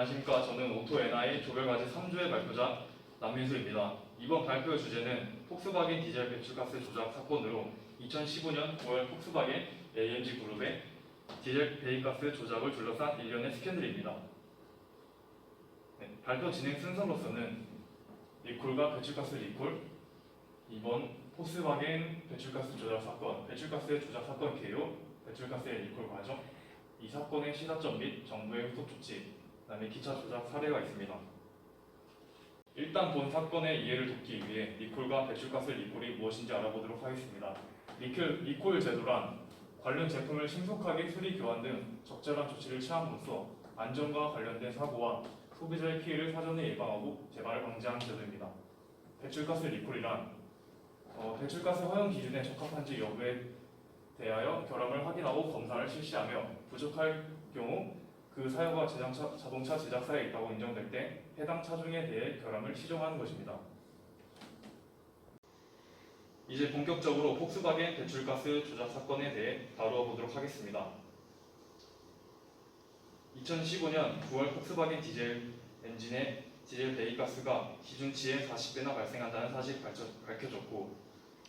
안녕하십니까. 저는 오토 NI 조별과제 3주의 발표자 남민수입니다. 이번 발표 주제는 폭스바겐 디젤 배출가스 조작 사건으로 2015년 9월 폭스바겐 AMG 그룹의 디젤 배기가스 조작을 둘러싼 일련의 스캔들입니다. 발표 진행 순서로서는 리콜과 배출가스 리콜, 이번 폭스바겐 배출가스 조작 사건, 배출가스의 조작 사건 개요, 배출가스의 리콜 과정, 이 사건의 시사점 및 정부의 후속 조치, 그다음에 기차 조작 사례가 있습니다. 일단 본 사건의 이해를 돕기 위해 리콜과 배출가스 리콜이 무엇인지 알아보도록 하겠습니다. 리콜 제도란 관련 제품을 신속하게 수리 교환 등 적절한 조치를 취함으로써 안전과 관련된 사고와 소비자의 피해를 사전에 예방하고 재발을 방지하는 제도입니다. 배출가스 리콜이란 배출가스 허용 기준에 적합한지 여부에 대하여 결함을 확인하고 검사를 실시하며 부족할 경우 그 사유가 자동차 제작사에 있다고 인정될 때 해당 차종에 대해 결함을 시정하는 것입니다. 이제 본격적으로 폭스바겐 배출가스 조작 사건에 대해 다루어 보도록 하겠습니다. 2015년 9월 폭스바겐 디젤 엔진의 디젤 배기가스가 기준치의 40배나 발생한다는 사실이 밝혀졌고,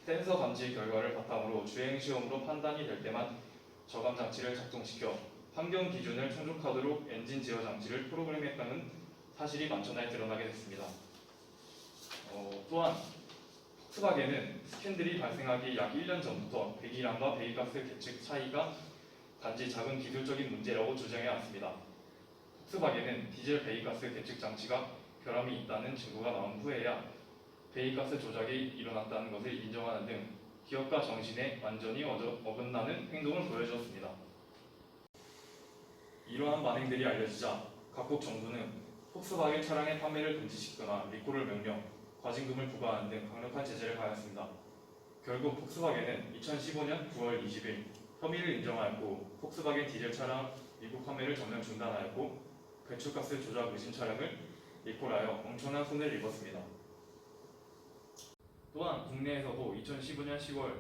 센서 감지 결과를 바탕으로 주행 시험으로 판단이 될 때만 저감 장치를 작동시켜 환경 기준을 충족하도록 엔진 제어 장치를 프로그램했다는 사실이 만천하에 드러나게 됐습니다. 또한 폭스바겐은 스캔들이 발생하기 약 1년 전부터 배기량과 배기가스 계측 차이가 단지 작은 기술적인 문제라고 주장해 왔습니다. 폭스바겐은 디젤 배기가스 계측 장치가 결함이 있다는 증거가 나온 후에야 배기가스 조작이 일어났다는 것을 인정하는 등 기업가 정신에 완전히 어긋나는 행동을 보여주었습니다. 이러한 만행들이 알려지자 각국 정부는 폭스바겐 차량의 판매를 금지시키거나 리콜을 명령, 과징금을 부과하는 등 강력한 제재를 가했습니다. 결국 폭스바겐은 2015년 9월 20일 혐의를 인정하였고, 폭스바겐 디젤 차량 미국 판매를 전면 중단하였고, 배출가스 조작 의심 차량을 리콜하여 엄청난 손해를 입었습니다. 또한 국내에서도 2015년 10월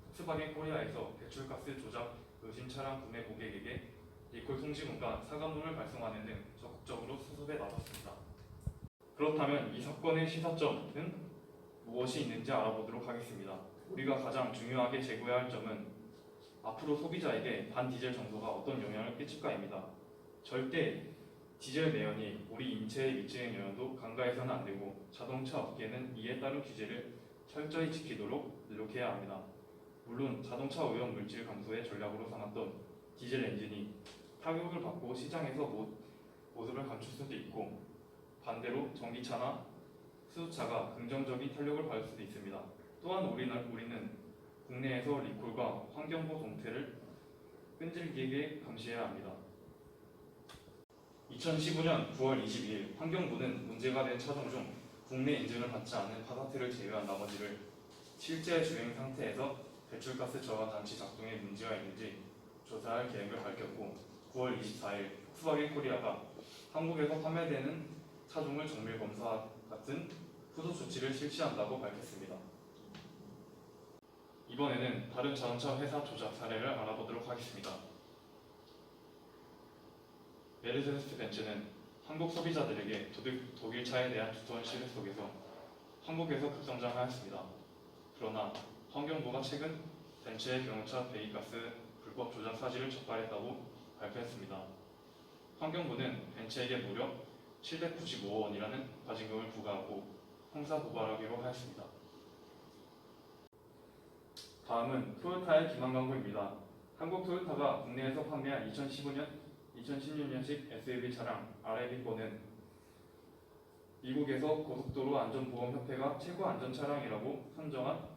폭스바겐 코리아에서 배출가스 조작 의심 차량 구매 고객에게 리콜 통지문과 사과문을 발송하는 등 적극적으로 수습에 나섰습니다. 그렇다면 이 사건의 시사점은 무엇이 있는지 알아보도록 하겠습니다. 우리가 가장 중요하게 제고해야 할 점은 앞으로 소비자에게 반디젤 정도가 어떤 영향을 끼칠까입니다. 절대 디젤 매연이 우리 인체에 미치는 영향도 간과해서는 안 되고, 자동차 업계는 이에 따른 규제를 철저히 지키도록 노력해야 합니다. 물론 자동차 오염 물질 감소의 전략으로 삼았던 디젤 엔진이 타격을 받고 시장에서 모습을 감출 수도 있고, 반대로 전기차나 수소차가 긍정적인 탄력을 받을 수도 있습니다. 또한 우리는 국내에서 리콜과 환경부 동태를 끈질기게 감시해야 합니다. 2015년 9월 22일 환경부는 문제가 된 차종 중 국내 인증을 받지 않은 파사트를 제외한 나머지를 실제 주행 상태에서 배출가스 저하 장치 작동에 문제가 있는지 조사할 계획을 밝혔고, 9월 24일 폭스바겐 코리아가 한국에서 판매되는 차종을 정밀 검사 같은 후속 조치를 실시한다고 밝혔습니다. 이번에는 다른 자동차 회사 조작 사례를 알아보도록 하겠습니다. 메르세데스 벤츠는 한국 소비자들에게 독일차에 대한 두터운 신뢰 속에서 한국에서 급성장하였습니다. 그러나 환경부가 최근 벤츠의 경유차 배기가스 불법 조작 사실을 적발했다고 발표했습니다. 환경부는 벤츠에게 무려 795억 원이라는 과징금을 부과하고 형사고발하기로 하였습니다. 다음은 토요타의 기만 광고입니다. 한국 토요타가 국내에서 판매한 2016년식 SUV 차량 RAV4는 미국에서 고속도로 안전보험협회가 최고 안전차량이라고 선정한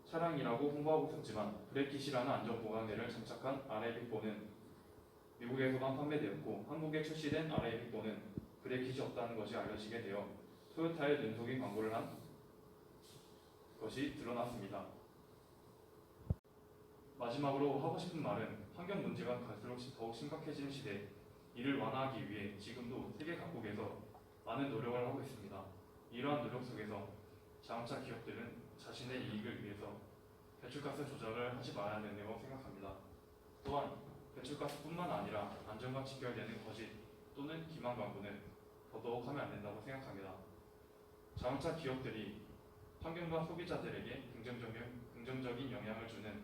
차량이라고 홍보하고 있었지만, 브레킷이라는 안전보강대를 장착한 RAV4는 미국에서만 판매되었고, 한국에 출시된 RAV4는 브레킷이 없다는 것이 알려지게 되어 토요타에 눈속인 광고를 한 것이 드러났습니다. 마지막으로 하고 싶은 말은, 환경 문제가 갈수록 더욱 심각해지는 시대, 이를 완화하기 위해 지금도 세계 각국에서 많은 노력을 하고 있습니다. 이러한 노력 속에서 자동차 기업들은 자신의 이익을 위해서 배출가스 조작을 하지 말아야 된다고 생각합니다. 또한 배출가스뿐만 아니라 안전과 직결되는 거짓, 또는 기만 광고는 더더욱 하면 안 된다고 생각합니다. 자동차 기업들이 환경과 소비자들에게 긍정적인 영향을 주는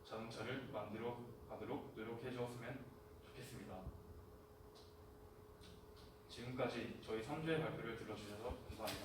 자동차를 만들어 가도록 노력해 주었으면 좋겠습니다. 지금까지 저희 3주의 발표를 들어주셔서 감사합니다.